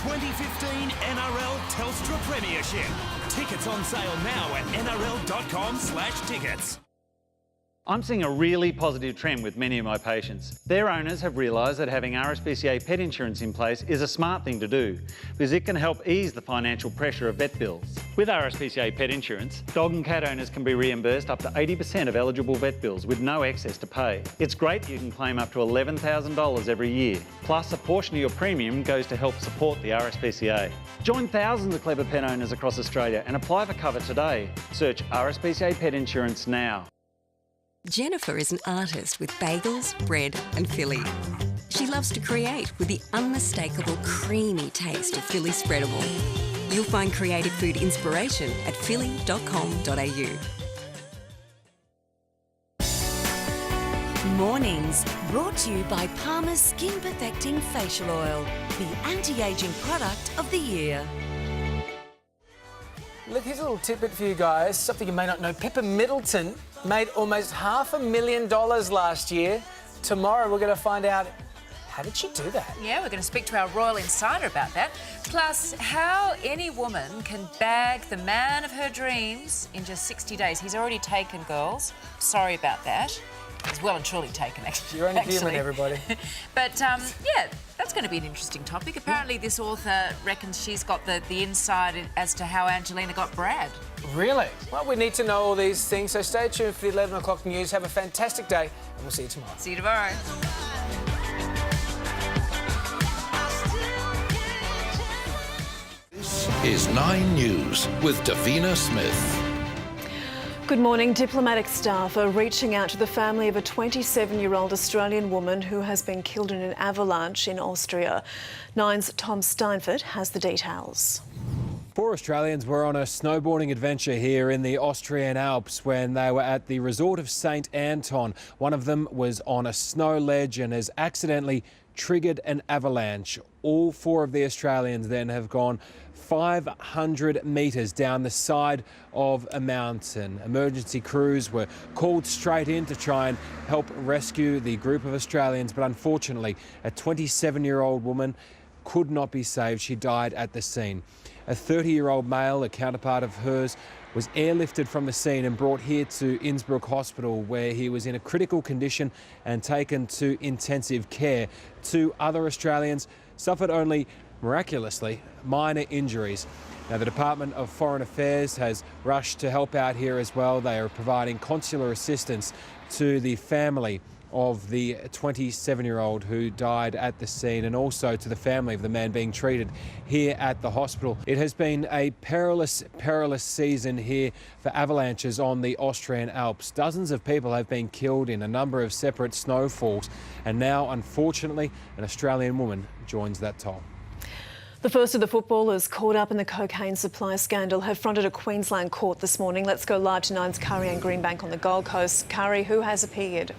2015 NRL Telstra Premiership. Tickets on sale now at nrl.com/tickets. I'm seeing a really positive trend with many of my patients. Their owners have realised that having RSPCA pet insurance in place is a smart thing to do because it can help ease the financial pressure of vet bills. With RSPCA pet insurance, dog and cat owners can be reimbursed up to 80% of eligible vet bills with no excess to pay. It's great that you can claim up to $11,000 every year. Plus, a portion of your premium goes to help support the RSPCA. Join thousands of clever pet owners across Australia and apply for cover today. Search RSPCA Pet Insurance now. Jennifer is an artist with bagels, bread and Philly. She loves to create with the unmistakable creamy taste of Philly Spreadable. You'll find creative food inspiration at philly.com.au. Mornings, brought to you by Palmer's Skin Perfecting Facial Oil, the anti-aging product of the year. Look, here's a little tidbit for you guys, something you may not know. Pippa Middleton made almost $500,000 last year. Tomorrow we're going to find out, how did she do that? Yeah, we're going to speak to our royal insider about that. Plus, how any woman can bag the man of her dreams in just 60 days. He's already taken, girls. Sorry about that. He's well and truly taken, actually. You're only human, everybody. But, yeah, that's going to be an interesting topic. Apparently, this author reckons she's got the inside as to how Angelina got Brad. Really? Well, we need to know all these things, so stay tuned for the 11 o'clock news. Have a fantastic day, and we'll see you tomorrow. See you tomorrow. This is 9 News with Davina Smith. Good morning. Diplomatic staff are reaching out to the family of a 27-year-old Australian woman who has been killed in an avalanche in Austria. Nine's Tom Steinfort has the details. 4 Australians were on a snowboarding adventure here in the Austrian Alps when they were at the resort of St Anton. One of them was on a snow ledge and has accidentally triggered an avalanche. All 4 of the Australians then have gone 500 metres down the side of a mountain. Emergency crews were called straight in to try and help rescue the group of Australians, but unfortunately a 27-year-old woman could not be saved. She died at the scene. A 30-year-old male, a counterpart of hers, was airlifted from the scene and brought here to Innsbruck Hospital, where he was in a critical condition and taken to intensive care. 2 other Australians suffered only miraculously minor injuries. Now, the Department of Foreign Affairs has rushed to help out here as well. They are providing consular assistance to the family of the 27-year-old who died at the scene, and also to the family of the man being treated here at the hospital. It has been a perilous season here for avalanches on the Austrian Alps. Dozens of people have been killed in a number of separate snowfalls, and now, unfortunately, an Australian woman joins that toll. The first of the footballers caught up in the cocaine supply scandal have fronted a Queensland court this morning. Let's go live to Nine's Curry-Ann Greenbank on the Gold Coast. Curry, who has appeared?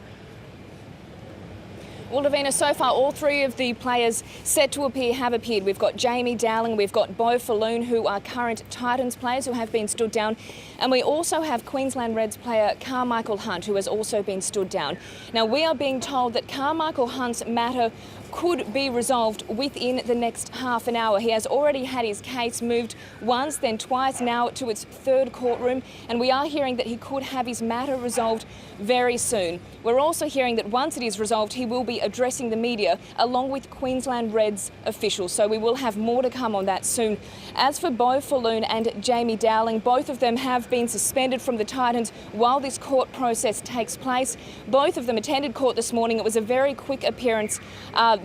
Well, Davina, so far all 3 of the players set to appear have appeared. We've got Jamie Dowling, we've got Beau Falloon, who are current Titans players who have been stood down, and we also have Queensland Reds player Carmichael Hunt, who has also been stood down. Now, we are being told that Carmichael Hunt's matter could be resolved within the next half an hour. He has already had his case moved once, then twice, now to its 3rd courtroom, and we are hearing that he could have his matter resolved very soon. We're also hearing that once it is resolved, he will be addressing the media along with Queensland Reds officials, so we will have more to come on that soon. As for Beau Falloon and Jamie Dowling, both of them have been suspended from the Titans while this court process takes place. Both of them attended court this morning. It was a very quick appearance.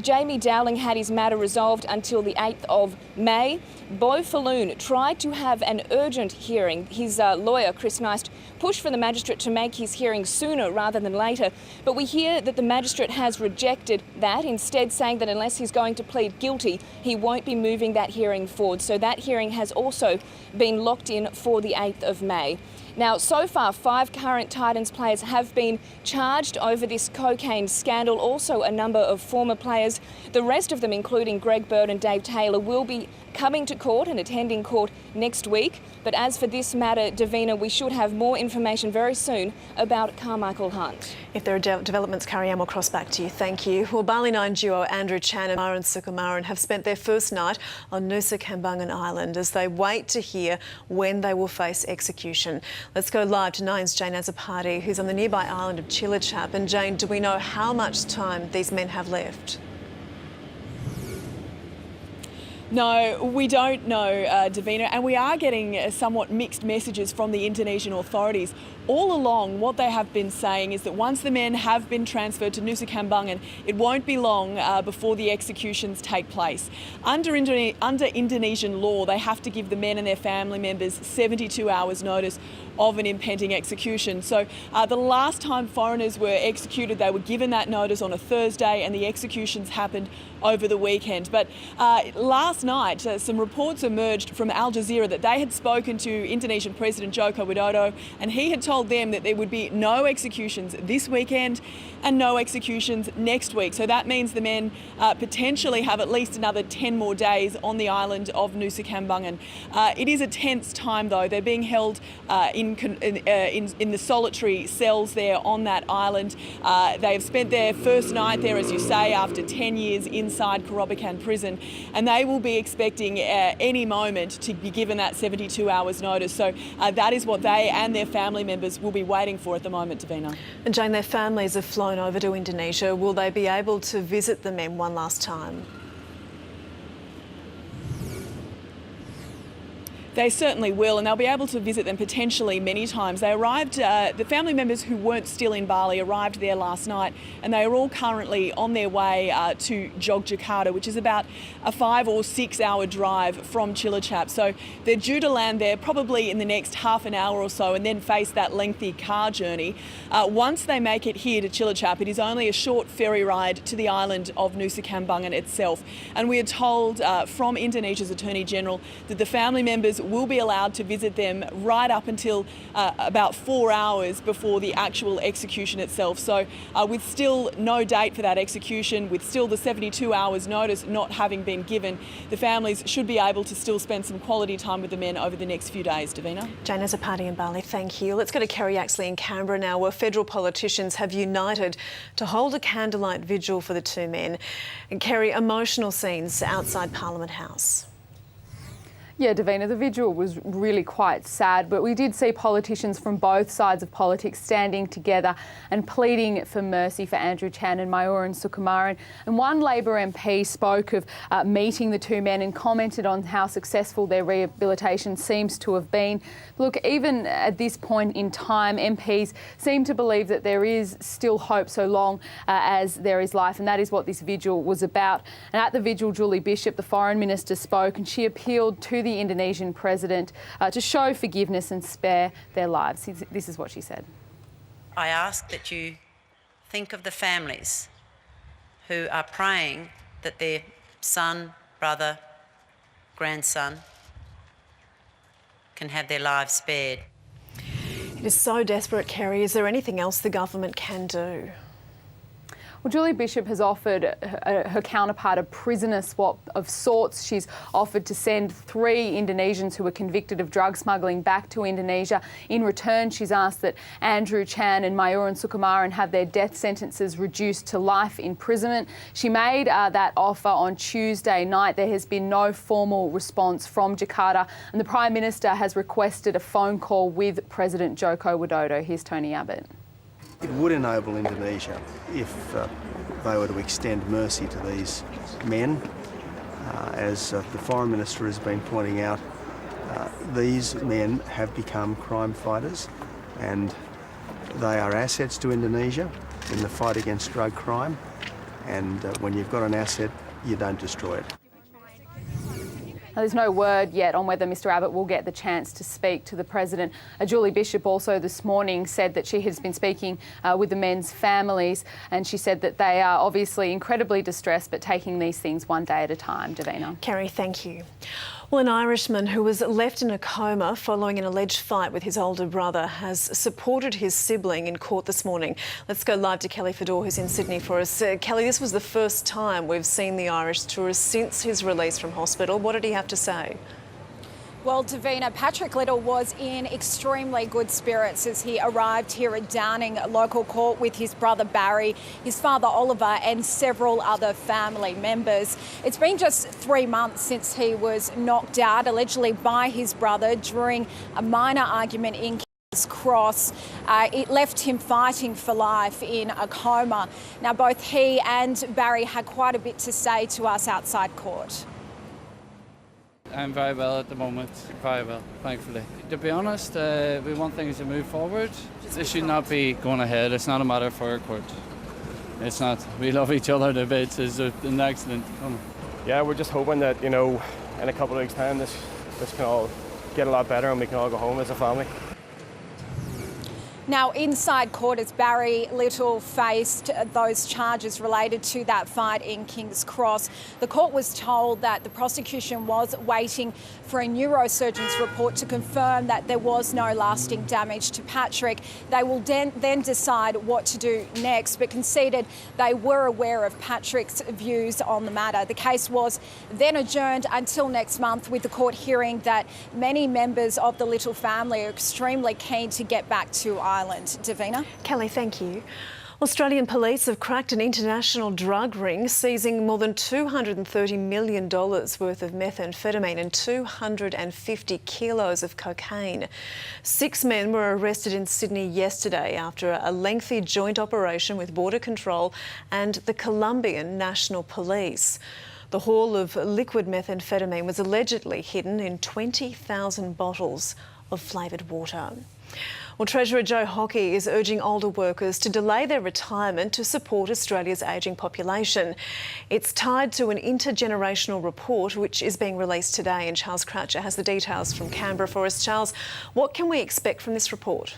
Jamie Dowling had his matter resolved until the 8th of May. Beau Falloon tried to have an urgent hearing. His lawyer, Chris Neist, pushed for the magistrate to make his hearing sooner rather than later, but we hear that the magistrate has rejected that, instead saying that unless he's going to plead guilty, he won't be moving that hearing forward. So that hearing has also been locked in for the 8th of May. Now, so far, 5 current Titans players have been charged over this cocaine scandal, also a number of former players. The rest of them, including Greg Bird and Dave Taylor, will be coming to court and attending court next week. But as for this matter, Davina, we should have more information very soon about Carmichael Hunt. If there are developments, Carrie Ann will cross back to you. Thank you. Well, Bali 9 duo Andrew Chan and Myuran Sukumaran have spent their first night on Nusa Kambangan Island as they wait to hear when they will face execution. Let's go live to Nine's Jane Azzopardi, who's on the nearby island of Chillicap. And Jane, do we know how much time these men have left? No, we don't know, Davina, and we are getting somewhat mixed messages from the Indonesian authorities. All along, what they have been saying is that once the men have been transferred to Nusa Kambangan, it won't be long before the executions take place. Under Indonesian law, they have to give the men and their family members 72 hours notice of an impending execution. So the last time foreigners were executed, they were given that notice on a Thursday, and the executions happened over the weekend. But last night, some reports emerged from Al Jazeera that they had spoken to Indonesian President Joko Widodo, and he had told them that there would be no executions this weekend and no executions next week. So that means the men potentially have at least another 10 more days on the island of Nusa Kambangan. It is a tense time, though. They're being held in the solitary cells there on that island. They have spent their first night there, as you say, after 10 years inside Kerobokan prison, and they will be expecting any moment to be given that 72 hours notice. So that is what they and their family members will be waiting for at the moment, Davina. And Jane, their families have flown over to Indonesia. Will they be able to visit the men one last time? They certainly will, and they'll be able to visit them potentially many times. They arrived, the family members who weren't still in Bali arrived there last night, and they are all currently on their way to Yogyakarta, which is about a 5 or 6 hour drive from Chillicap. So they're due to land there probably in the next half an hour or so, and then face that lengthy car journey. Once they make it here to Chillicap, it is only a short ferry ride to the island of Nusa Kambangan itself. And we are told from Indonesia's Attorney General that the family members will be allowed to visit them right up until about 4 hours before the actual execution itself. So with still no date for that execution, with still the 72 hours notice not having been given, the families should be able to still spend some quality time with the men over the next few days. Davina? Jane Azzopardi in Bali, thank you. Let's go to Kerry Yaxley in Canberra now, where federal politicians have united to hold a candlelight vigil for the two men. And Kerry, emotional scenes outside Parliament House. Yeah, Davina, the vigil was really quite sad, but we did see politicians from both sides of politics standing together and pleading for mercy for Andrew Chan and Myuran Sukumaran. And one Labor MP spoke of meeting the two men and commented on how successful their rehabilitation seems to have been. Look, even at this point in time, MPs seem to believe that there is still hope so long as there is life, and that is what this vigil was about. And at the vigil, Julie Bishop, the Foreign Minister, spoke, and she appealed to the Indonesian president to show forgiveness and spare their lives. This is what she said. I ask that you think of the families who are praying that their son, brother, grandson can have their lives spared. It is so desperate, Kerry. Is there anything else the government can do? Well, Julie Bishop has offered her counterpart a prisoner swap of sorts. She's offered to send 3 Indonesians who were convicted of drug smuggling back to Indonesia. In return, she's asked that Andrew Chan and Myuran Sukumaran have their death sentences reduced to life imprisonment. She made that offer on Tuesday night. There has been no formal response from Jakarta, and the Prime Minister has requested a phone call with President Joko Widodo. Here's Tony Abbott. It would enable Indonesia if they were to extend mercy to these men. As the Foreign Minister has been pointing out, these men have become crime fighters and they are assets to Indonesia in the fight against drug crime. And when you've got an asset, you don't destroy it. Now, there's no word yet on whether Mr Abbott will get the chance to speak to the President. Julie Bishop also this morning said that she has been speaking with the men's families, and she said that they are obviously incredibly distressed but taking these things one day at a time. Davina. Kerry, thank you. Well, an Irishman who was left in a coma following an alleged fight with his older brother has supported his sibling in court this morning. Let's go live to Kelly Fedor, who's in Sydney for us. Kelly, this was the first time we've seen the Irish tourist since his release from hospital. What did he have to say? Well, Davina, Patrick Little was in extremely good spirits as he arrived here at Downing local court with his brother Barry, his father Oliver and several other family members. It's been just 3 months since he was knocked out, allegedly by his brother, during a minor argument in King's Cross. It left him fighting for life in a coma. Now, both he and Barry had quite a bit to say to us outside court. I'm very well at the moment, very well, thankfully. To be honest, we want things to move forward. This should not be going ahead. It's not a matter for our court. It's not. We love each other to bits. There's an accident coming. Yeah, we're just hoping that, you know, in a couple of weeks' time, this can all get a lot better and we can all go home as a family. Now, inside court, as Barry Little faced those charges related to that fight in King's Cross, the court was told that the prosecution was waiting for a neurosurgeon's report to confirm that there was no lasting damage to Patrick. They will then decide what to do next, but conceded they were aware of Patrick's views on the matter. The case was then adjourned until next month, with the court hearing that many members of the Little family are extremely keen to get back to Ireland. Davina? Kelly, thank you. Australian police have cracked an international drug ring, seizing more than $230 million worth of methamphetamine and 250 kilos of cocaine. 6 men were arrested in Sydney yesterday after a lengthy joint operation with Border Control and the Colombian National Police. The haul of liquid methamphetamine was allegedly hidden in 20,000 bottles of flavoured water. Well, Treasurer Joe Hockey is urging older workers to delay their retirement to support Australia's ageing population. It's tied to an intergenerational report which is being released today, and Charles Croucher has the details from Canberra for us. Charles, what can we expect from this report?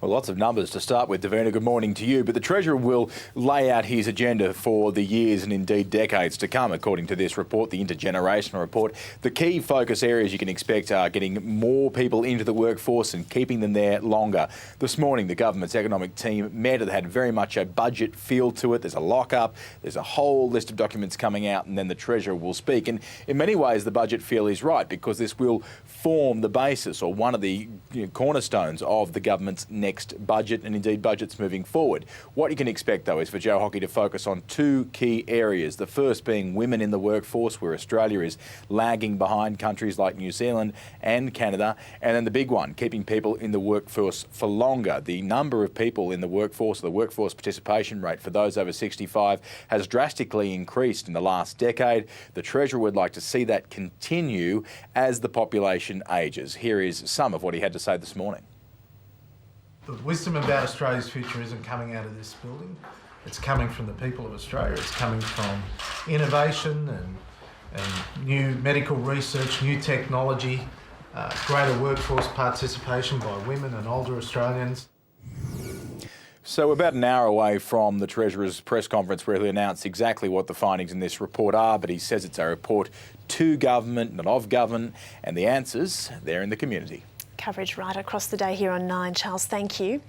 Well, lots of numbers to start with, Davina. Good morning to you. But the Treasurer will lay out his agenda for the years and indeed decades to come, according to this report, the intergenerational report. The key focus areas you can expect are getting more people into the workforce and keeping them there longer. This morning, the government's economic team met. It had very much a budget feel to it. There's a lock-up. There's a whole list of documents coming out, and then the Treasurer will speak. And in many ways, the budget feel is right, because this will form the basis, or one of the cornerstones of the government's next budget, and indeed budgets moving forward. What you can expect, though, is for Joe Hockey to focus on 2 key areas. The first being women in the workforce, where Australia is lagging behind countries like New Zealand and Canada. And then the big one, keeping people in the workforce for longer. The number of people in the workforce, the workforce participation rate for those over 65 has drastically increased in the last decade. The Treasurer would like to see that continue as the population ages. Here is some of what he had to say this morning. The wisdom about Australia's future isn't coming out of this building. It's coming from the people of Australia. It's coming from innovation and new medical research, new technology, greater workforce participation by women and older Australians. So we're about an hour away from the Treasurer's press conference, where he'll announce exactly what the findings in this report are, but he says it's a report to government, not of government, and the answers, they're in the community. Coverage right across the day here on 9. Charles, thank you.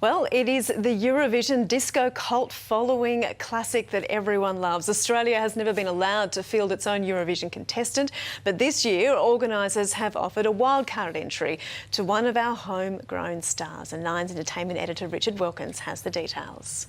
Well, it is the Eurovision disco cult following classic that everyone loves. Australia has never been allowed to field its own Eurovision contestant, but this year organisers have offered a wildcard entry to one of our homegrown stars. And 9's entertainment editor Richard Wilkins has the details.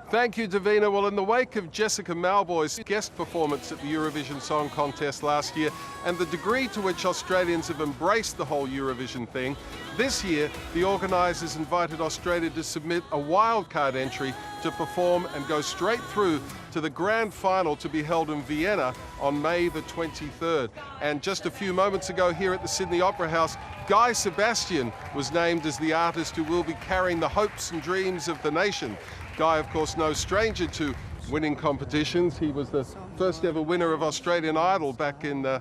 Thank you, Davina. Well, in the wake of Jessica Mauboy's guest performance at the Eurovision Song Contest last year and the degree to which Australians have embraced the whole Eurovision thing, this year the organisers invited Australia to submit a wildcard entry to perform and go straight through to the grand final to be held in Vienna on May the 23rd. And just a few moments ago here at the Sydney Opera House, Guy Sebastian was named as the artist who will be carrying the hopes and dreams of the nation. Guy, of course, no stranger to winning competitions. He was the first ever winner of Australian Idol back in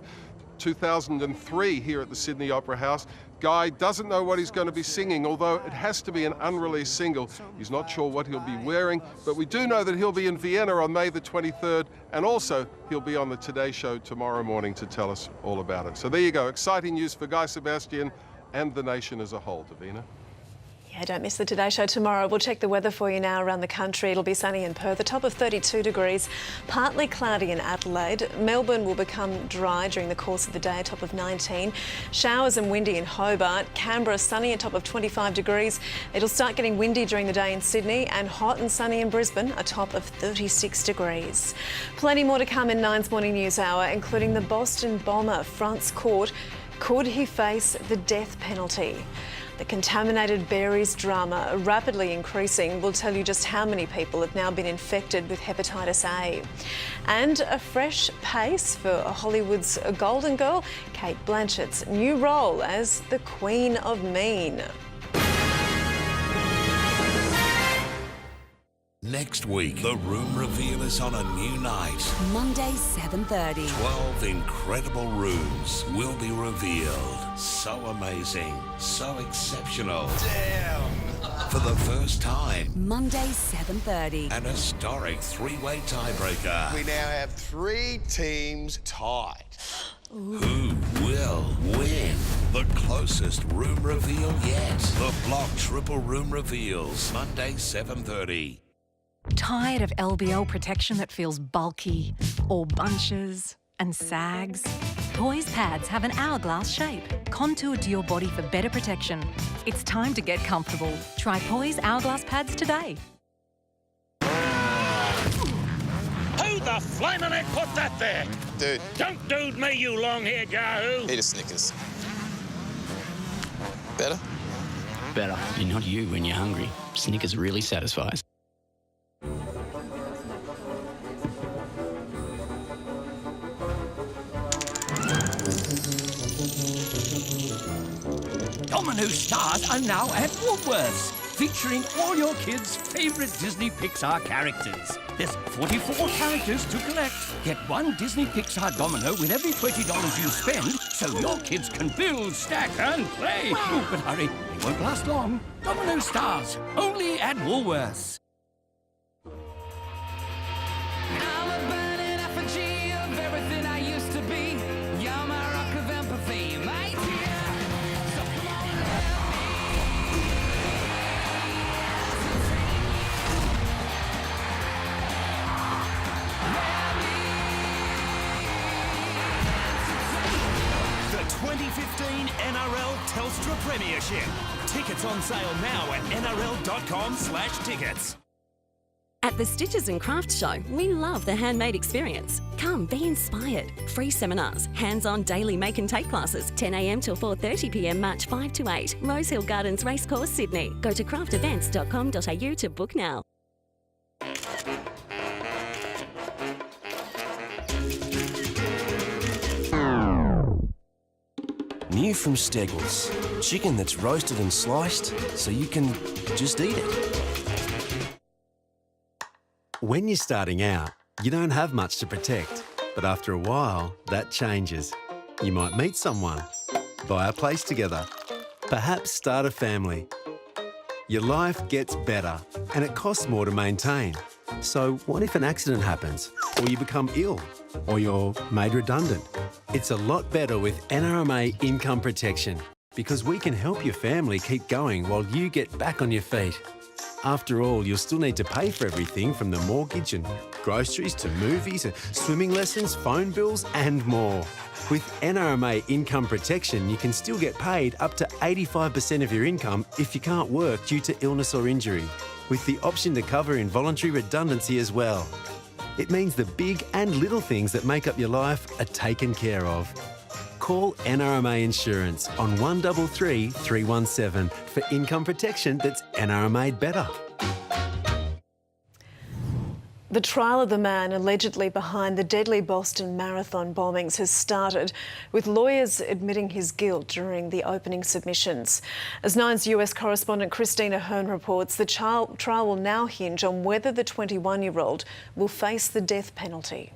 2003 here at the Sydney Opera House. Guy doesn't know what he's going to be singing, although it has to be an unreleased single. He's not sure what he'll be wearing, but we do know that he'll be in Vienna on May the 23rd, and also he'll be on the Today Show tomorrow morning to tell us all about it. So there you go, exciting news for Guy Sebastian and the nation as a whole, Davina. Yeah, don't miss the Today Show tomorrow. We'll check the weather for you now around the country. It'll be sunny in Perth, a top of 32 degrees, partly cloudy in Adelaide. Melbourne will become dry during the course of the day, a top of 19. Showers and windy in Hobart. Canberra, sunny, a top of 25 degrees. It'll start getting windy during the day in Sydney, and hot and sunny in Brisbane, a top of 36 degrees. Plenty more to come in Nine's Morning News Hour, including the Boston bomber fronts court. Could he face the death penalty? The contaminated berries drama rapidly increasing. We'll tell you just how many people have now been infected with hepatitis A. And a fresh pace for Hollywood's Golden Girl, Cate Blanchett's new role as the Queen of Mean. Next week, the room reveal is on a new night. Monday, 7:30. 12 incredible rooms will be revealed. So amazing, so exceptional. Damn! For the first time. Monday, 7:30. An historic three-way tiebreaker. We now have 3 teams tied. Who will win? The closest room reveal yet. The Block Triple Room Reveals, Monday, 7:30. Tired of LBL protection that feels bulky or bunches and sags? Poise pads have an hourglass shape, contoured to your body for better protection. It's time to get comfortable. Try Poise hourglass pads today. Who the flaming heck put that there? Dude. Don't dude me, you long-haired yahoo. Eat a Snickers. Better? Better. You're not you when you're hungry. Snickers really satisfies. Domino's stars are now at Woolworths, featuring all your kids' favourite Disney Pixar characters. There's 44 characters to collect. Get one Disney Pixar domino with every $20 you spend, so your kids can build, stack and play. Ooh, but hurry, they won't last long. Domino's stars, only at Woolworths. I'm a burning effigy of everything I used to be. You're my rock of empathy, my dear. So come on and help The 2015 NRL Telstra Premiership. Tickets on sale now at nrl.com/tickets. At the Stitches and Crafts Show, we love the handmade experience. Come, be inspired. Free seminars, hands-on daily make and take classes, 10 a.m. till 4:30 p.m. March 5 to 8. Rosehill Gardens Racecourse, Sydney. Go to craftevents.com.au to book now. New from Steggles. Chicken that's roasted and sliced so you can just eat it. When you're starting out, you don't have much to protect, but after a while, that changes. You might meet someone, buy a place together, perhaps start a family. Your life gets better and it costs more to maintain. So what if an accident happens, or you become ill, or you're made redundant? It's a lot better with NRMA Income Protection, because we can help your family keep going while you get back on your feet. After all, you'll still need to pay for everything from the mortgage and groceries to movies, swimming lessons, phone bills and more. With NRMA Income Protection, you can still get paid up to 85% of your income if you can't work due to illness or injury, with the option to cover involuntary redundancy as well. It means the big and little things that make up your life are taken care of. Call NRMA Insurance on 133 317 for income protection that's NRMA'd better. The trial of the man allegedly behind the deadly Boston Marathon bombings has started, with lawyers admitting his guilt during the opening submissions. As Nine's US correspondent Christina Hearn reports, the trial will now hinge on whether the 21-year-old will face the death penalty.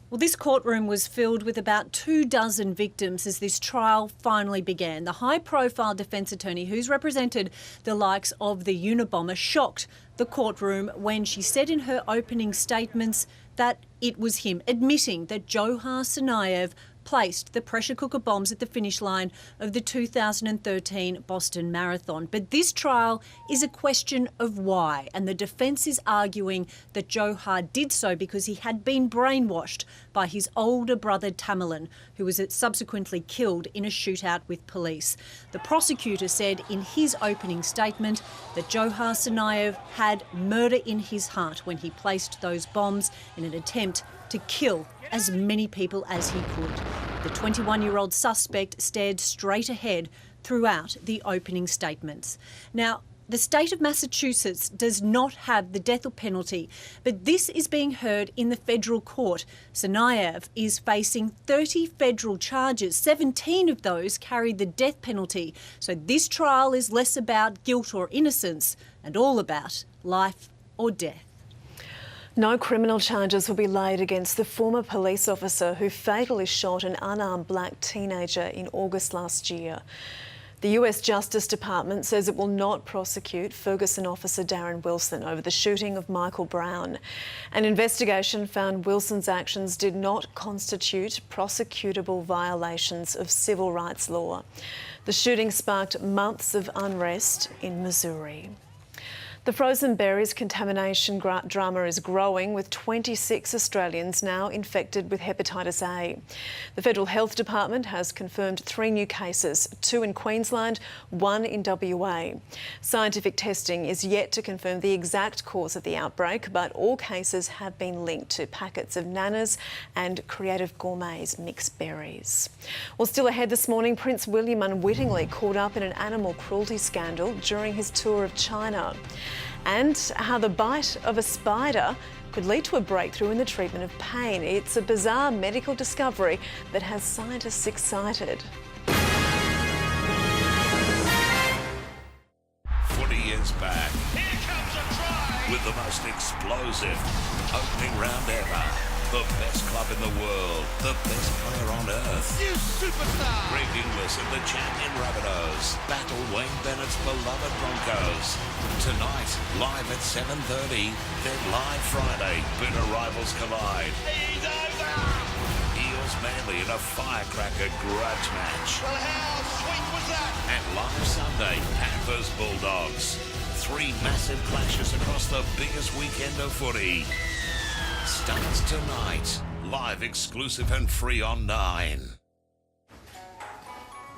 Well, this courtroom was filled with about 24 victims as this trial finally began. The high-profile defence attorney who's represented the likes of the Unabomber shocked the courtroom when she said in her opening statements that it was him, admitting that Johar Tsarnaev placed the pressure cooker bombs at the finish line of the 2013 Boston Marathon. But this trial is a question of why, and the defence is arguing that Johar did so because he had been brainwashed by his older brother Tamerlan, who was subsequently killed in a shootout with police. The prosecutor said in his opening statement that Johar Tsarnaev had murder in his heart when he placed those bombs in an attempt to kill as many people as he could. The 21-year-old suspect stared straight ahead throughout the opening statements. Now, the state of Massachusetts does not have the death penalty, but this is being heard in the federal court. Tsarnaev is facing 30 federal charges. 17 of those carry the death penalty. So this trial is less about guilt or innocence and all about life or death. No criminal charges will be laid against the former police officer who fatally shot an unarmed black teenager in August last year. The US Justice Department says it will not prosecute Ferguson officer Darren Wilson over the shooting of Michael Brown. An investigation found Wilson's actions did not constitute prosecutable violations of civil rights law. The shooting sparked months of unrest in Missouri. The frozen berries contamination drama is growing, with 26 Australians now infected with hepatitis A. The Federal Health Department has confirmed 3 new cases, 2 in Queensland, 1 in WA. Scientific testing is yet to confirm the exact cause of the outbreak, but all cases have been linked to packets of Nana's and Creative Gourmet's mixed berries. Well, still ahead this morning, Prince William unwittingly caught up in an animal cruelty scandal during his tour of China, and how the bite of a spider could lead to a breakthrough in the treatment of pain. It's a bizarre medical discovery that has scientists excited. Footy is back. Here comes a try. With the most explosive opening round ever. The best club in the world. The best player on earth. You superstar. Greg Inglis and the champion Rabbitohs battle Wayne Bennett's beloved Broncos. Tonight, live at 7:30. Then live Friday, bitter rivals collide. He's over. Eels Manly in a firecracker grudge match. Well, how sweet was that? And live Sunday, Panthers Bulldogs. 3 massive clashes across the biggest weekend of footy. Starts tonight. Live, exclusive and free on 9.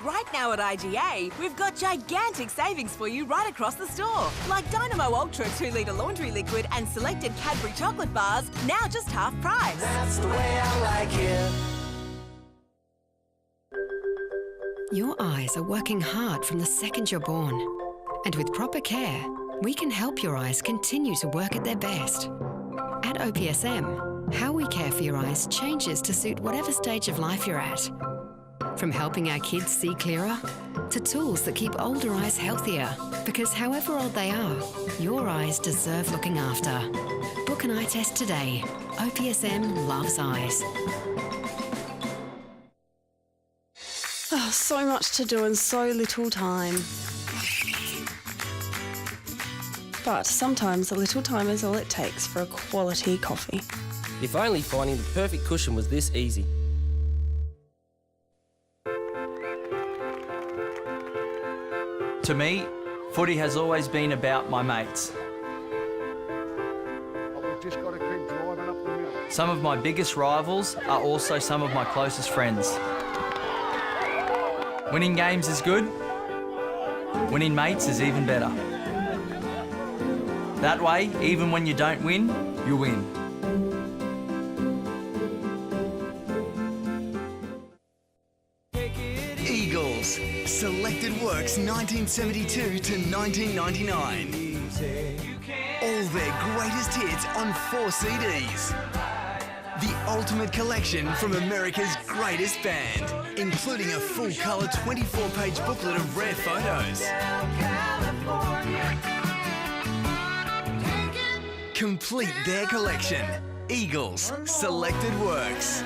Right now at IGA, we've got gigantic savings for you right across the store. Like Dynamo Ultra 2-litre laundry liquid and selected Cadbury chocolate bars, now just half price. That's the way I like it. Your eyes are working hard from the second you're born. And with proper care, we can help your eyes continue to work at their best. At OPSM, how we care for your eyes changes to suit whatever stage of life you're at. From helping our kids see clearer, to tools that keep older eyes healthier. Because however old they are, your eyes deserve looking after. Book an eye test today. OPSM loves eyes. Oh, so much to do and so little time. But sometimes a little time is all it takes for a quality coffee. If only finding the perfect cushion was this easy. To me, footy has always been about my mates. Some of my biggest rivals are also some of my closest friends. Winning games is good. Winning mates is even better. That way, even when you don't win, you win. Eagles. Selected works 1972 to 1999. All all their greatest hits on 4 CDs. The ultimate collection from America's greatest band, including a full-colour 24-page booklet of rare photos. Complete their collection. Eagles Selected Works.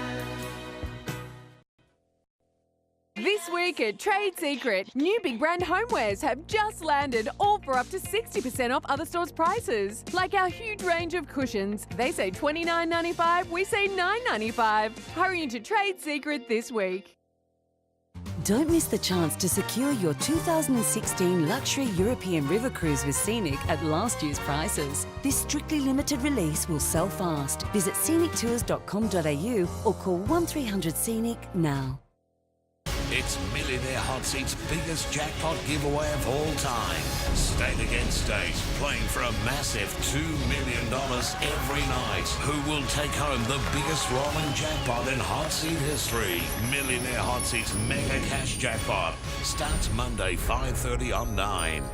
This week at Trade Secret, new big brand homewares have just landed, all for up to 60% off other stores' prices. Like our huge range of cushions. They say $29.95, we say $9.95. Hurry into Trade Secret this week. Don't miss the chance to secure your 2016 luxury European river cruise with Scenic at last year's prices. This strictly limited release will sell fast. Visit scenictours.com.au or call 1300 Scenic now. It's Millionaire Hot Seat's biggest jackpot giveaway of all time. State against state, playing for a massive $2 million every night. Who will take home the biggest rolling jackpot in Hot Seat history? Millionaire Hot Seat's mega cash jackpot starts Monday 5:30 on 9.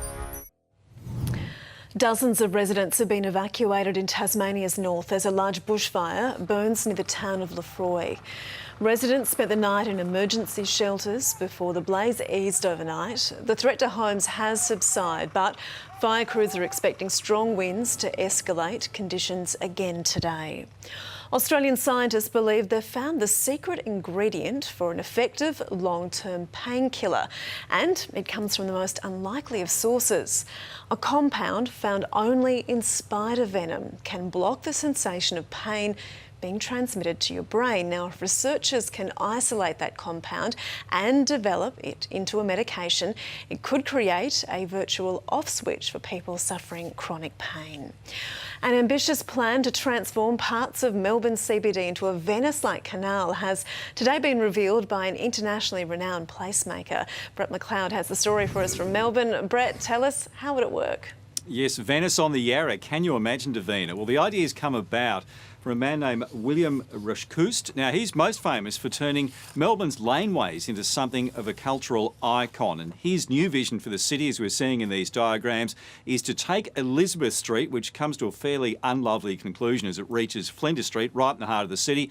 Dozens of residents have been evacuated in Tasmania's north as a large bushfire burns near the town of Lefroy. Residents spent the night in emergency shelters before the blaze eased overnight. The threat to homes has subsided, but fire crews are expecting strong winds to escalate conditions again today. Australian scientists believe they've found the secret ingredient for an effective long-term painkiller, and it comes from the most unlikely of sources. A compound found only in spider venom can block the sensation of pain being transmitted to your brain. Now, if researchers can isolate that compound and develop it into a medication, it could create a virtual off switch for people suffering chronic pain. An ambitious plan to transform parts of Melbourne CBD into a Venice-like canal has today been revealed by an internationally renowned placemaker. Brett McLeod has the story for us from Melbourne. Brett, tell us, how would it work? Yes, Venice on the Yarra. Can you imagine, Davina? Well, the idea has come about from a man named William Rushkoost. Now, he's most famous for turning Melbourne's laneways into something of a cultural icon. And his new vision for the city, as we're seeing in these diagrams, is to take Elizabeth Street, which comes to a fairly unlovely conclusion as it reaches Flinders Street, right in the heart of the city,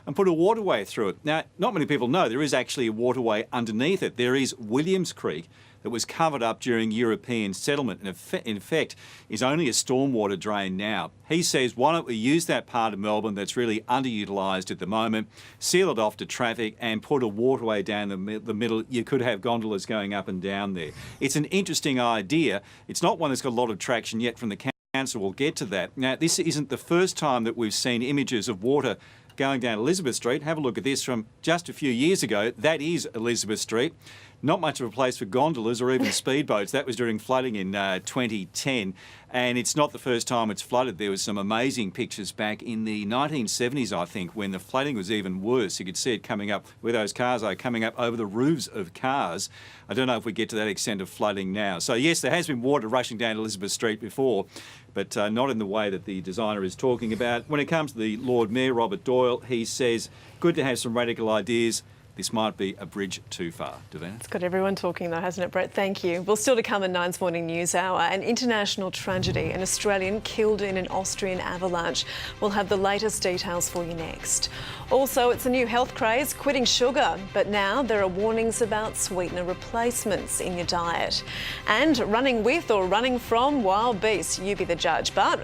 and put a waterway through it. Now, not many people know there is actually a waterway underneath it. There is Williams Creek, that was covered up during European settlement and in effect is only a stormwater drain now. He says, why don't we use that part of Melbourne that's really underutilised at the moment, seal it off to traffic and put a waterway down the middle. You could have gondolas going up and down there. It's an interesting idea. It's not one that's got a lot of traction yet from the council. We'll get to that. Now, this isn't the first time that we've seen images of water going down Elizabeth Street. Have a look at this from just a few years ago. That is Elizabeth Street. Not much of a place for gondolas or even speedboats. That was during flooding in 2010. And it's not the first time it's flooded. There was some amazing pictures back in the 1970s, I think, when the flooding was even worse. You could see it coming up where those cars are coming up over the roofs of cars. I don't know if we get to that extent of flooding now. So, yes, there has been water rushing down Elizabeth Street before, but not in the way that the designer is talking about. When it comes to the Lord Mayor, Robert Doyle, he says, good to have some radical ideas. This might be a bridge too far. Davina? It's got everyone talking though, hasn't it, Brett? Thank you. Well, still to come in 9's Morning News Hour, an international tragedy, an Australian killed in an Austrian avalanche. We'll have the latest details for you next. Also, it's a new health craze, quitting sugar, but now there are warnings about sweetener replacements in your diet. And running with or running from wild beasts, you be the judge. But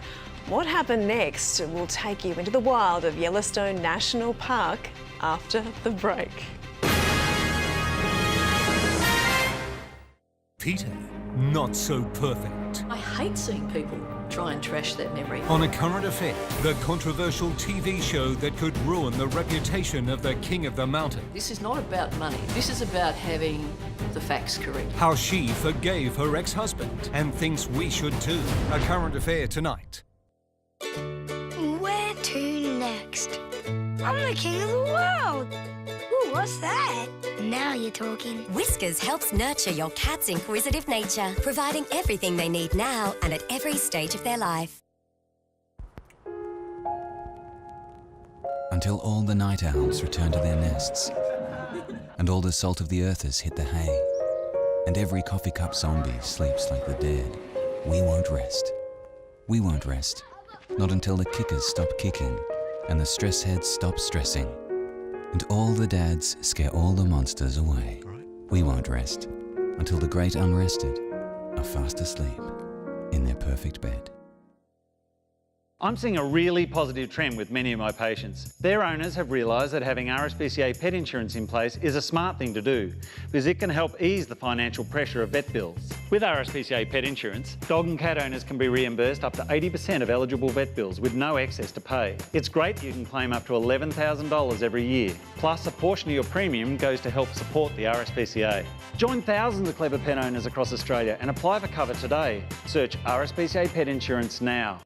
what happened next will take you into the wild of Yellowstone National Park after the break. Peter, not so perfect. I hate seeing people try and trash their memory. On A Current Affair, the controversial TV show that could ruin the reputation of the King of the Mountain. This is not about money. This is about having the facts correct. How she forgave her ex-husband and thinks we should too. A Current Affair tonight. Where to next? I'm the king of the world. Ooh, what's that? Now you're talking. Whiskers helps nurture your cat's inquisitive nature, providing everything they need now and at every stage of their life. Until all the night owls return to their nests, and all the salt of the earthers hit the hay, and every coffee cup zombie sleeps like the dead, we won't rest We won't rest. Not until the kickers stop kicking and the stress heads stop stressing. And all the dads scare all the monsters away. We won't rest until the great unrested are fast asleep in their perfect bed. I'm seeing a really positive trend with many of my patients. Their owners have realised that having RSPCA pet insurance in place is a smart thing to do because it can help ease the financial pressure of vet bills. With RSPCA pet insurance, dog and cat owners can be reimbursed up to 80% of eligible vet bills with no excess to pay. It's great that you can claim up to $11,000 every year. Plus, a portion of your premium goes to help support the RSPCA. Join thousands of clever pet owners across Australia and apply for cover today. Search RSPCA Pet Insurance now.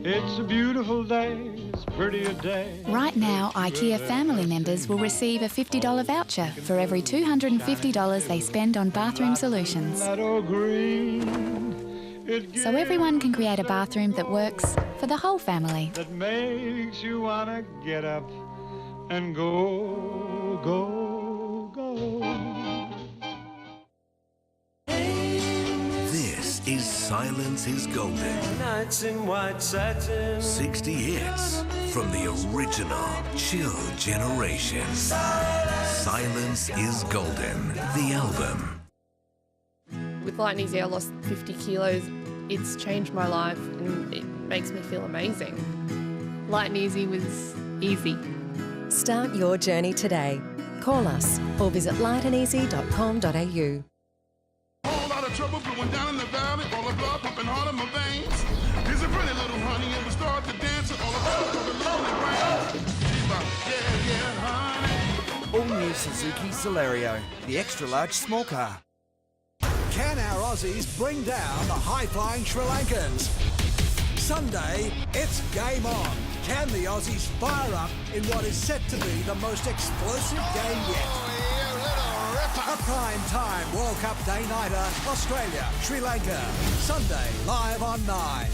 It's a beautiful day, it's pretty a day. Right now, IKEA family members will receive a $50 voucher for every $250 they spend on bathroom solutions. So everyone can create a bathroom that works for the whole family. That makes you wanna get up and go, go, go. This is Silence is Golden. Nights in white satin. 60 hits from the original chill generation. Silence is Golden, the album. With Light and Easy, I lost 50 kilos. It's changed my life and it makes me feel amazing. Light and Easy was easy. Start your journey today. Call us or visit lightandeasy.com.au. Whole lot of trouble going down in the valley, all the blood pumping hard in my veins. There's a pretty little honey and we start to dance all across the lonely ground. Yeah, yeah, honey. All new Suzuki Celerio, the extra large small car. Can our Aussies bring down the high-flying Sri Lankans? Sunday, it's game on. Can the Aussies fire up in what is set to be the most explosive game yet? A prime time World Cup day-nighter, Australia, Sri Lanka. Sunday, live on 9.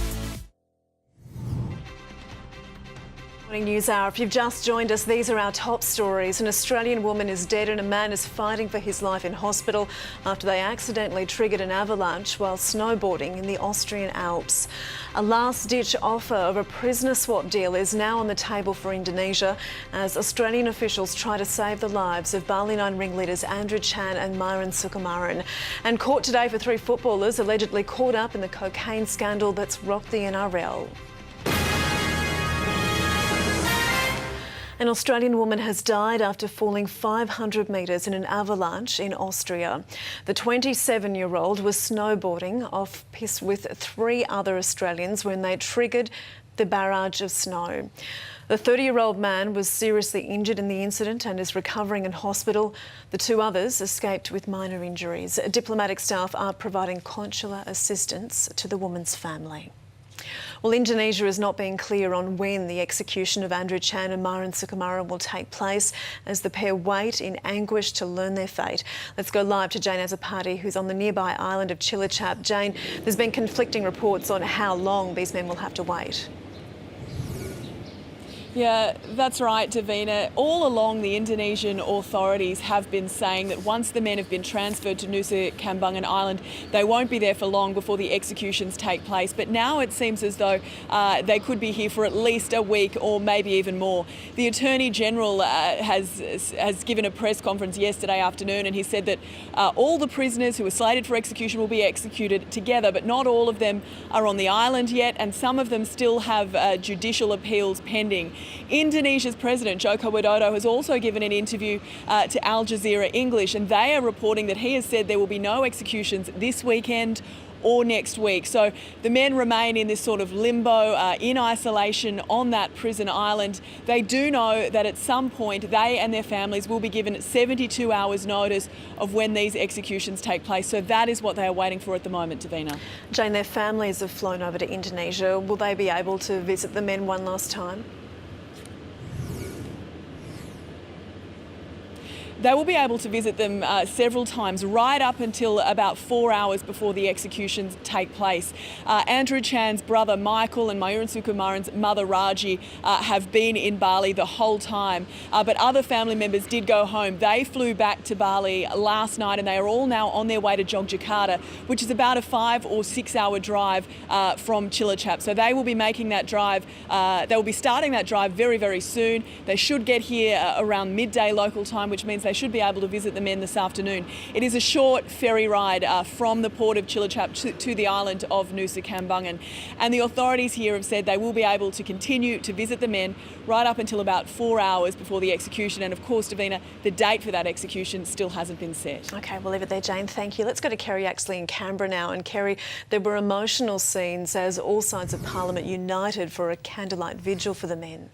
Morning News Hour. If you've just joined us, these are our top stories. An Australian woman is dead and a man is fighting for his life in hospital after they accidentally triggered an avalanche while snowboarding in the Austrian Alps. A last-ditch offer of a prisoner swap deal is now on the table for Indonesia as Australian officials try to save the lives of Bali 9 ringleaders Andrew Chan and Myuran Sukumaran. And court today for 3 footballers allegedly caught up in the cocaine scandal that's rocked the NRL. An Australian woman has died after falling 500 metres in an avalanche in Austria. The 27-year-old was snowboarding off-piste with 3 other Australians when they triggered the barrage of snow. The 30-year-old man was seriously injured in the incident and is recovering in hospital. The 2 others escaped with minor injuries. Diplomatic staff are providing consular assistance to the woman's family. Well, Indonesia has not been clear on when the execution of Andrew Chan and Myuran Sukumaran will take place as the pair wait in anguish to learn their fate. Let's go live to Jane Azzopardi, who's on the nearby island of Cilacap. Jane, there's been conflicting reports on how long these men will have to wait. Yeah, that's right, Davina. All along, the Indonesian authorities have been saying that once the men have been transferred to Nusa Kambangan Island, they won't be there for long before the executions take place. But now it seems as though they could be here for at least a week or maybe even more. The Attorney General has given a press conference yesterday afternoon and he said that all the prisoners who are slated for execution will be executed together, but not all of them are on the island yet and some of them still have judicial appeals pending. Indonesia's President Joko Widodo has also given an interview to Al Jazeera English and they are reporting that he has said there will be no executions this weekend or next week. So the men remain in this sort of limbo, in isolation on that prison island. They do know that at some point they and their families will be given 72 hours notice of when these executions take place. So that is what they are waiting for at the moment, Davina. Jane, their families have flown over to Indonesia. Will they be able to visit the men one last time? They will be able to visit them several times, right up until about 4 hours before the executions take place. Andrew Chan's brother Michael and Mayuran Sukumaran's mother Raji have been in Bali the whole time, but other family members did go home. They flew back to Bali last night and they are all now on their way to Jogjakarta, which is about a 5 or 6 hour drive from Cilacap. So they will be making that drive, they will be starting that drive very, very soon. They should get here around midday local time, which means they should be able to visit the men this afternoon. It is a short ferry ride from the port of Cilacap to the island of Nusa Kambangan. And the authorities here have said they will be able to continue to visit the men right up until about 4 hours before the execution. And of course, Davina, the date for that execution still hasn't been set. OK, we'll leave it there, Jane. Thank you. Let's go to Kerry Axley in Canberra now. And Kerry, there were emotional scenes as all sides of Parliament united for a candlelight vigil for the men.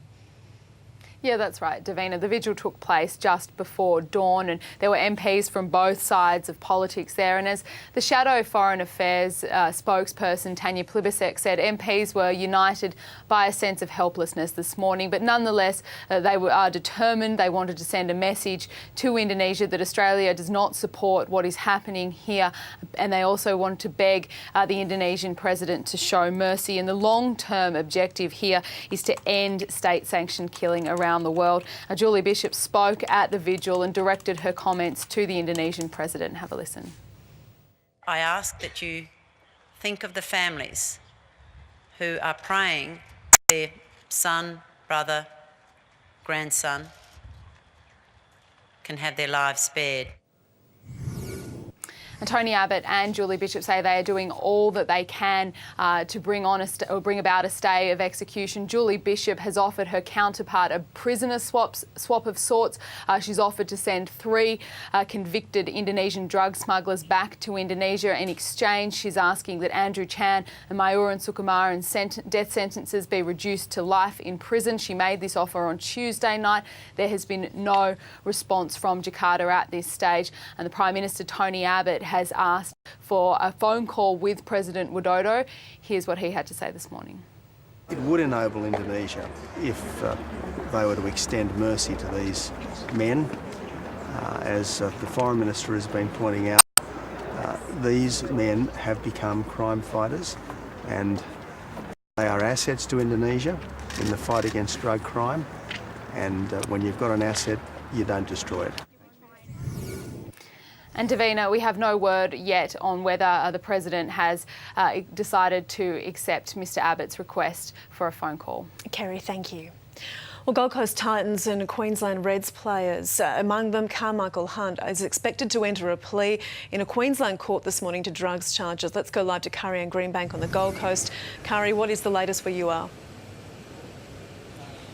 Yeah, that's right, Davina. The vigil took place just before dawn and there were MPs from both sides of politics there. And as the Shadow Foreign Affairs spokesperson Tanya Plibersek said, MPs were united by a sense of helplessness this morning. But nonetheless, they are determined. They wanted to send a message to Indonesia that Australia does not support what is happening here. And they also wanted to beg the Indonesian president to show mercy. And the long-term objective here is to end state-sanctioned killing around the world. Julie Bishop spoke at the vigil and directed her comments to the Indonesian president. Have a listen. I ask that you think of the families who are praying their son, brother, grandson can have their lives spared. And Tony Abbott and Julie Bishop say they are doing all that they can to bring about a stay of execution. Julie Bishop has offered her counterpart a prisoner swap of sorts. She's offered to send 3 convicted Indonesian drug smugglers back to Indonesia. In exchange, she's asking that Andrew Chan and Mayuran Sukumaran's death sentences be reduced to life in prison. She made this offer on Tuesday night. There has been no response from Jakarta at this stage, and the Prime Minister Tony Abbott has asked for a phone call with President Widodo. Here's what he had to say this morning. It would enable Indonesia if they were to extend mercy to these men. As the Foreign Minister has been pointing out, these men have become crime fighters and they are assets to Indonesia in the fight against drug crime. And when you've got an asset, you don't destroy it. And Davina, we have no word yet on whether the President has decided to accept Mr Abbott's request for a phone call. Kerry, thank you. Well, Gold Coast Titans and Queensland Reds players, among them Carmichael Hunt, is expected to enter a plea in a Queensland court this morning to drugs charges. Let's go live to Curry and Greenbank on the Gold Coast. Curry, what is the latest where you are?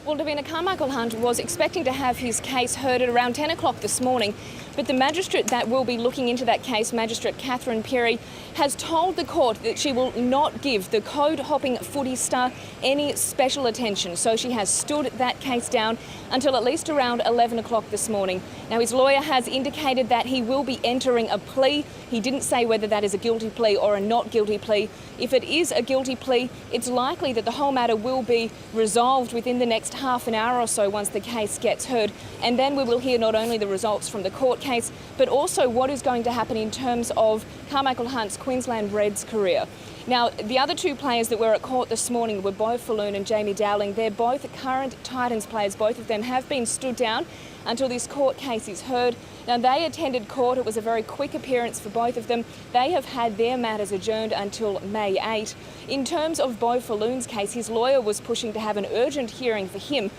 Well, Davina, Carmichael Hunt was expecting to have his case heard at around 10 o'clock this morning, but the magistrate that will be looking into that case, Magistrate Catherine Perry, has told the court that she will not give the code-hopping footy star any special attention. So she has stood that case down until at least around 11 o'clock this morning. Now, his lawyer has indicated that he will be entering a plea. He didn't say whether that is a guilty plea or a not guilty plea. If it is a guilty plea, it's likely that the whole matter will be resolved within the next half an hour or so once the case gets heard. And then we will hear not only the results from the court case, but also what is going to happen in terms of Carmichael Hunt's Queensland Reds career. Now, the other 2 players that were at court this morning were Beau Falloon and Jamie Dowling. They're both current Titans players. Both of them have been stood down until this court case is heard. Now, they attended court. It was a very quick appearance for both of them. They have had their matters adjourned until May 8. In terms of Beau Falloon's case, his lawyer was pushing to have an urgent hearing for him.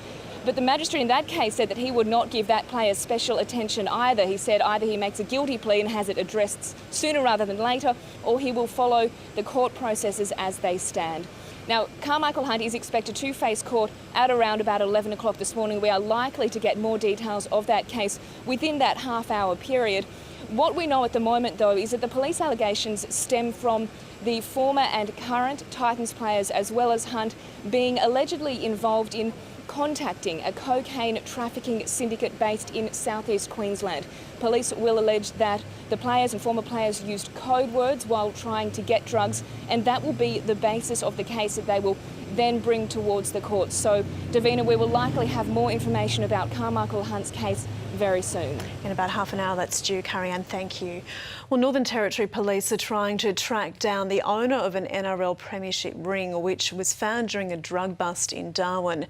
But the magistrate in that case said that he would not give that player special attention either. He said either he makes a guilty plea and has it addressed sooner rather than later, or he will follow the court processes as they stand. Now, Carmichael Hunt is expected to face court at around about 11 o'clock this morning. We are likely to get more details of that case within that half-hour period. What we know at the moment, though, is that the police allegations stem from the former and current Titans players, as well as Hunt, being allegedly involved in contacting a cocaine trafficking syndicate based in southeast Queensland. Police will allege that the players and former players used code words while trying to get drugs, and that will be the basis of the case that they will then bring towards the courts. So, Davina, we will likely have more information about Carmichael Hunt's case very soon. In about half an hour, that's due. Carrie-Anne, thank you. Well, Northern Territory Police are trying to track down the owner of an NRL Premiership ring, which was found during a drug bust in Darwin.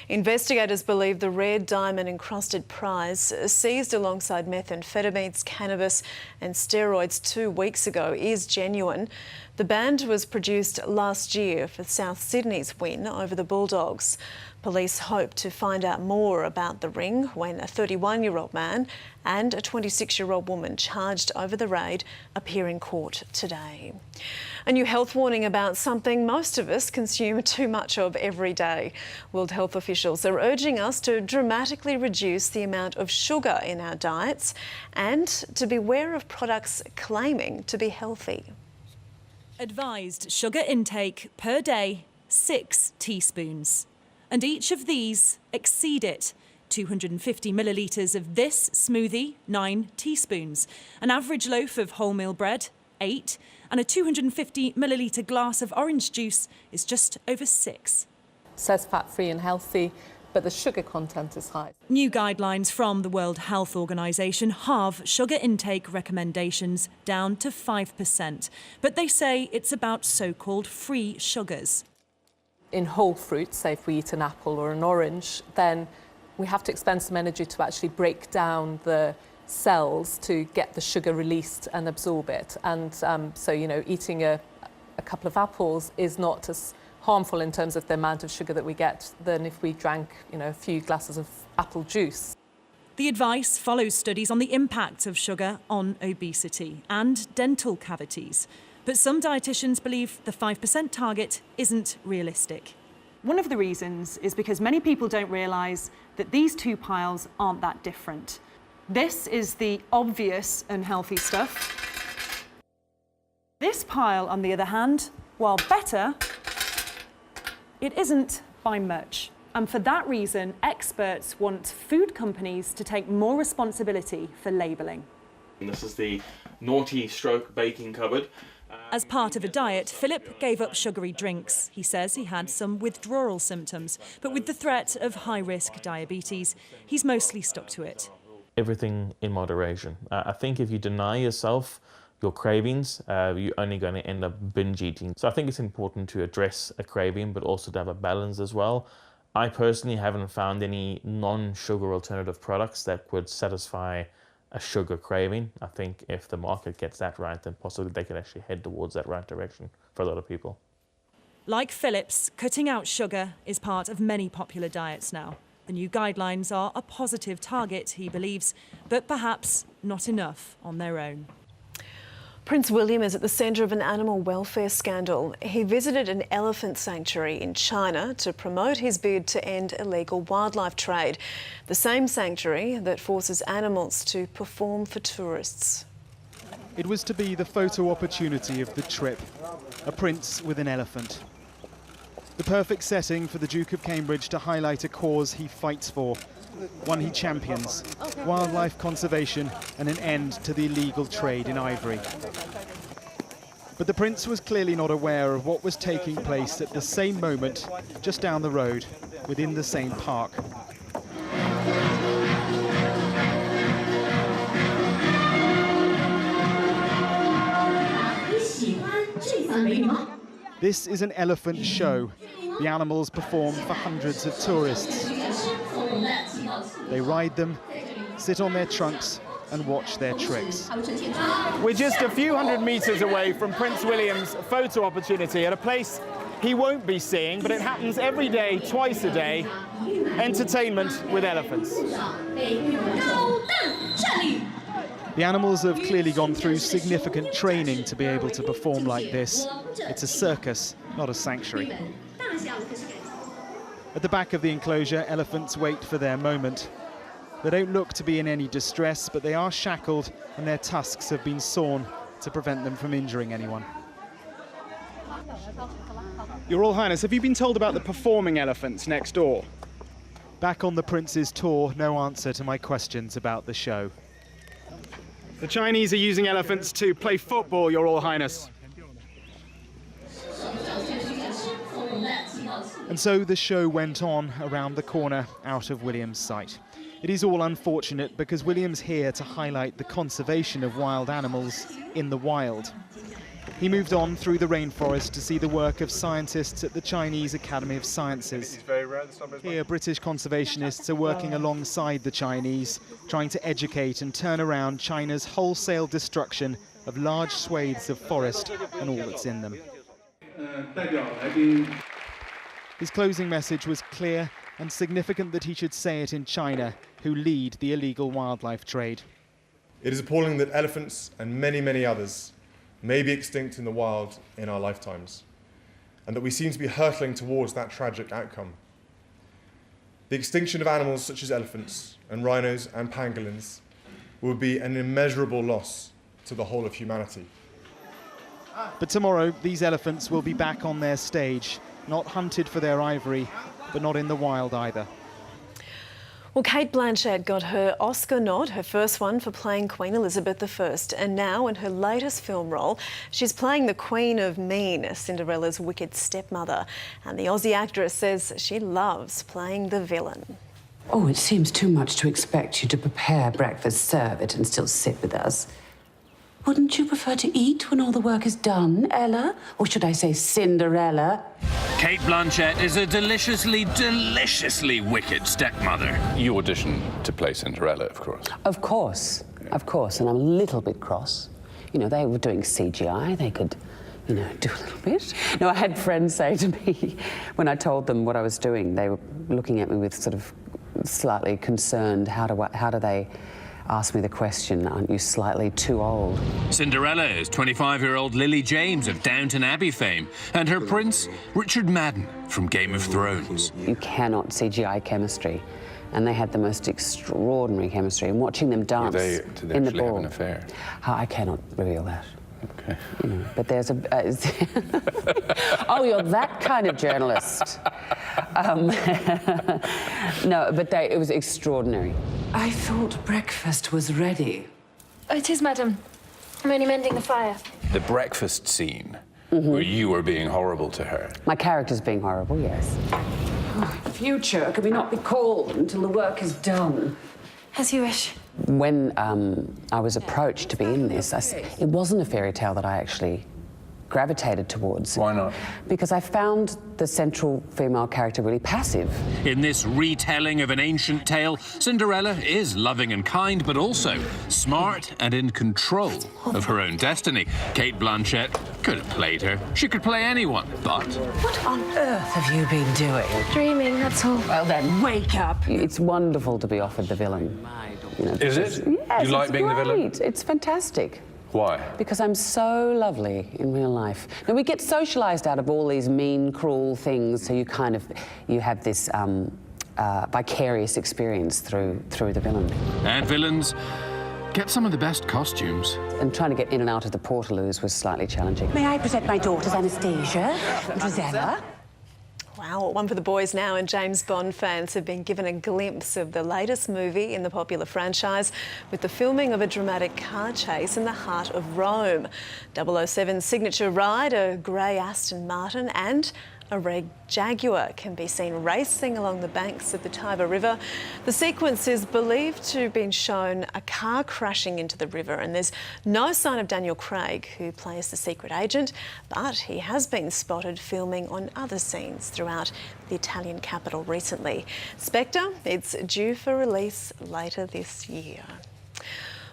Investigators believe the rare diamond-encrusted prize, seized alongside methamphetamines, cannabis and steroids 2 weeks ago, is genuine. The band was produced last year for South Sydney's win over the Bulldogs. Police hope to find out more about the ring when a 31-year-old man and a 26-year-old woman charged over the raid appear in court today. A new health warning about something most of us consume too much of every day. World health officials are urging us to dramatically reduce the amount of sugar in our diets and to beware of products claiming to be healthy. Advised sugar intake per day, 6 teaspoons. And each of these exceed it. 250 millilitres of this smoothie, 9 teaspoons. An average loaf of wholemeal bread, 8. And a 250 millilitre glass of orange juice is just over 6. It says fat-free and healthy, but the sugar content is high. New guidelines from the World Health Organization halve sugar intake recommendations down to 5%. But they say it's about so-called free sugars. In whole fruits, say if we eat an apple or an orange, then we have to expend some energy to actually break down the cells to get the sugar released and absorb it. And so, you know, eating a couple of apples is not as harmful in terms of the amount of sugar that we get than if we drank, you know, a few glasses of apple juice. The advice follows studies on the impact of sugar on obesity and dental cavities. But some dietitians believe the 5% target isn't realistic. One of the reasons is because many people don't realise that these two piles aren't that different. This is the obvious unhealthy stuff. This pile, on the other hand, while better, it isn't by much. And for that reason, experts want food companies to take more responsibility for labelling. This is the naughty stroke baking cupboard. As part of a diet, Philip gave up sugary drinks. He says he had some withdrawal symptoms, but with the threat of high-risk diabetes, he's mostly stuck to it. Everything in moderation. I think if you deny yourself your cravings, you're only going to end up binge eating. So I think it's important to address a craving, but also to have a balance as well. I personally haven't found any non-sugar alternative products that would satisfy a sugar craving. I think if the market gets that right, then possibly they could actually head towards that right direction for a lot of people. Like Philip's, cutting out sugar is part of many popular diets now. The new guidelines are a positive target, he believes, but perhaps not enough on their own. Prince William is at the centre of an animal welfare scandal. He visited an elephant sanctuary in China to promote his bid to end illegal wildlife trade, the same sanctuary that forces animals to perform for tourists. It was to be the photo opportunity of the trip, a prince with an elephant. The perfect setting for the Duke of Cambridge to highlight a cause he fights for, one he champions, wildlife conservation and an end to the illegal trade in ivory. But the Prince was clearly not aware of what was taking place at the same moment, just down the road, within the same park. This is an elephant show. The animals perform for hundreds of tourists. They ride them, sit on their trunks and watch their tricks. We're just a few hundred metres away from Prince William's photo opportunity at a place he won't be seeing, but it happens every day, twice a day, entertainment with elephants. The animals have clearly gone through significant training to be able to perform like this. It's a circus, not a sanctuary. At the back of the enclosure, elephants wait for their moment. They don't look to be in any distress, but they are shackled and their tusks have been sawn to prevent them from injuring anyone. Your Royal Highness, have you been told about the performing elephants next door? Back on the Prince's tour, no answer to my questions about the show. The Chinese are using elephants to play football, Your Royal Highness. And so the show went on around the corner out of William's sight. It is all unfortunate because William's here to highlight the conservation of wild animals in the wild. He moved on through the rainforest to see the work of scientists at the Chinese Academy of Sciences. Here, British conservationists are working alongside the Chinese, trying to educate and turn around China's wholesale destruction of large swathes of forest and all that's in them. His closing message was clear and significant that he should say it in China, who lead the illegal wildlife trade. It is appalling that elephants and many, many others may be extinct in the wild in our lifetimes, and that we seem to be hurtling towards that tragic outcome. The extinction of animals such as elephants and rhinos and pangolins will be an immeasurable loss to the whole of humanity. But tomorrow, these elephants will be back on their stage, not hunted for their ivory, but not in the wild either. Well, Cate Blanchett got her Oscar nod, her first one for playing Queen Elizabeth I, and now in her latest film role, she's playing the Queen of Mean, Cinderella's wicked stepmother. And the Aussie actress says she loves playing the villain. Oh, it seems too much to expect you to prepare breakfast, serve it, and still sit with us. Wouldn't you prefer to eat when all the work is done, Ella? Or should I say Cinderella? Cate Blanchett is a deliciously, deliciously wicked stepmother. You auditioned to play Cinderella, of course. Of course, and I'm a little bit cross. You know, they were doing CGI, they could, you know, do a little bit. No, I had friends say to me, when I told them what I was doing, they were looking at me with sort of slightly concerned, how do they ask me the question, aren't you slightly too old? Cinderella is 25-year-old Lily James of Downton Abbey fame, and her prince, Richard Madden from Game of Thrones. You cannot CGI chemistry, and they had the most extraordinary chemistry. And watching them dance Did they in the actually ball, have an affair? I cannot reveal that. Okay. You know, but there's a... Oh, you're that kind of journalist. No, but it was extraordinary. I thought breakfast was ready. It is, madam. I'm only mending the fire. The breakfast scene, where you were being horrible to her. My character's being horrible, yes. Oh, future, can we not be called until the work is done? As you wish. When I was approached to be in this, it wasn't a fairy tale that I actually gravitated towards. Why not? Because I found the central female character really passive. In this retelling of an ancient tale, Cinderella is loving and kind, but also smart and in control of her own destiny. Cate Blanchett could have played her. She could play anyone, but... What on earth have you been doing? Dreaming, that's all. Well then, wake up. It's wonderful to be offered the villain. You know, Is it? Yes, You like being the villain? It's fantastic. Why? Because I'm so lovely in real life. Now, we get socialised out of all these mean, cruel things, so you have this vicarious experience through the villain. And villains get some of the best costumes. And trying to get in and out of the Portaloos was slightly challenging. May I present my daughters, Anastasia and Rosanna? Wow, one for the boys now, and James Bond fans have been given a glimpse of the latest movie in the popular franchise with the filming of a dramatic car chase in the heart of Rome. 007's signature ride, a grey Aston Martin and a red Jaguar, can be seen racing along the banks of the Tiber River. The sequence is believed to have been shown a car crashing into the river, and there's no sign of Daniel Craig, who plays the secret agent, but he has been spotted filming on other scenes throughout the Italian capital recently. Spectre, it's due for release later this year.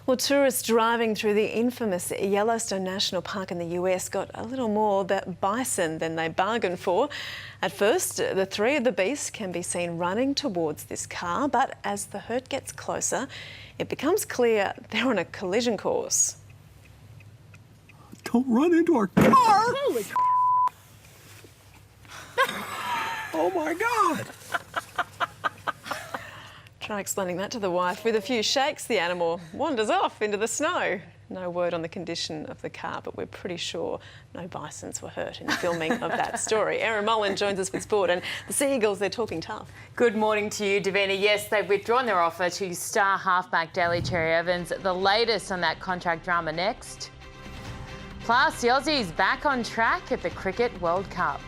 Well, tourists driving through the infamous Yellowstone National Park in the US got a little more bison than they bargained for. At first, the three of the beasts can be seen running towards this car, but as the herd gets closer, it becomes clear they're on a collision course. Don't run into our car! Holy Oh my God! Try explaining that to the wife. With a few shakes, the animal wanders off into the snow. No word on the condition of the car, but we're pretty sure no bisons were hurt in the filming of that story. Erin Mullen joins us with sport, and the Sea Eagles, they're talking tough. Good morning to you, Davina. Yes, they've withdrawn their offer to star halfback Daly Cherry Evans. The latest on that contract drama next. Plus, the Aussies back on track at the Cricket World Cup.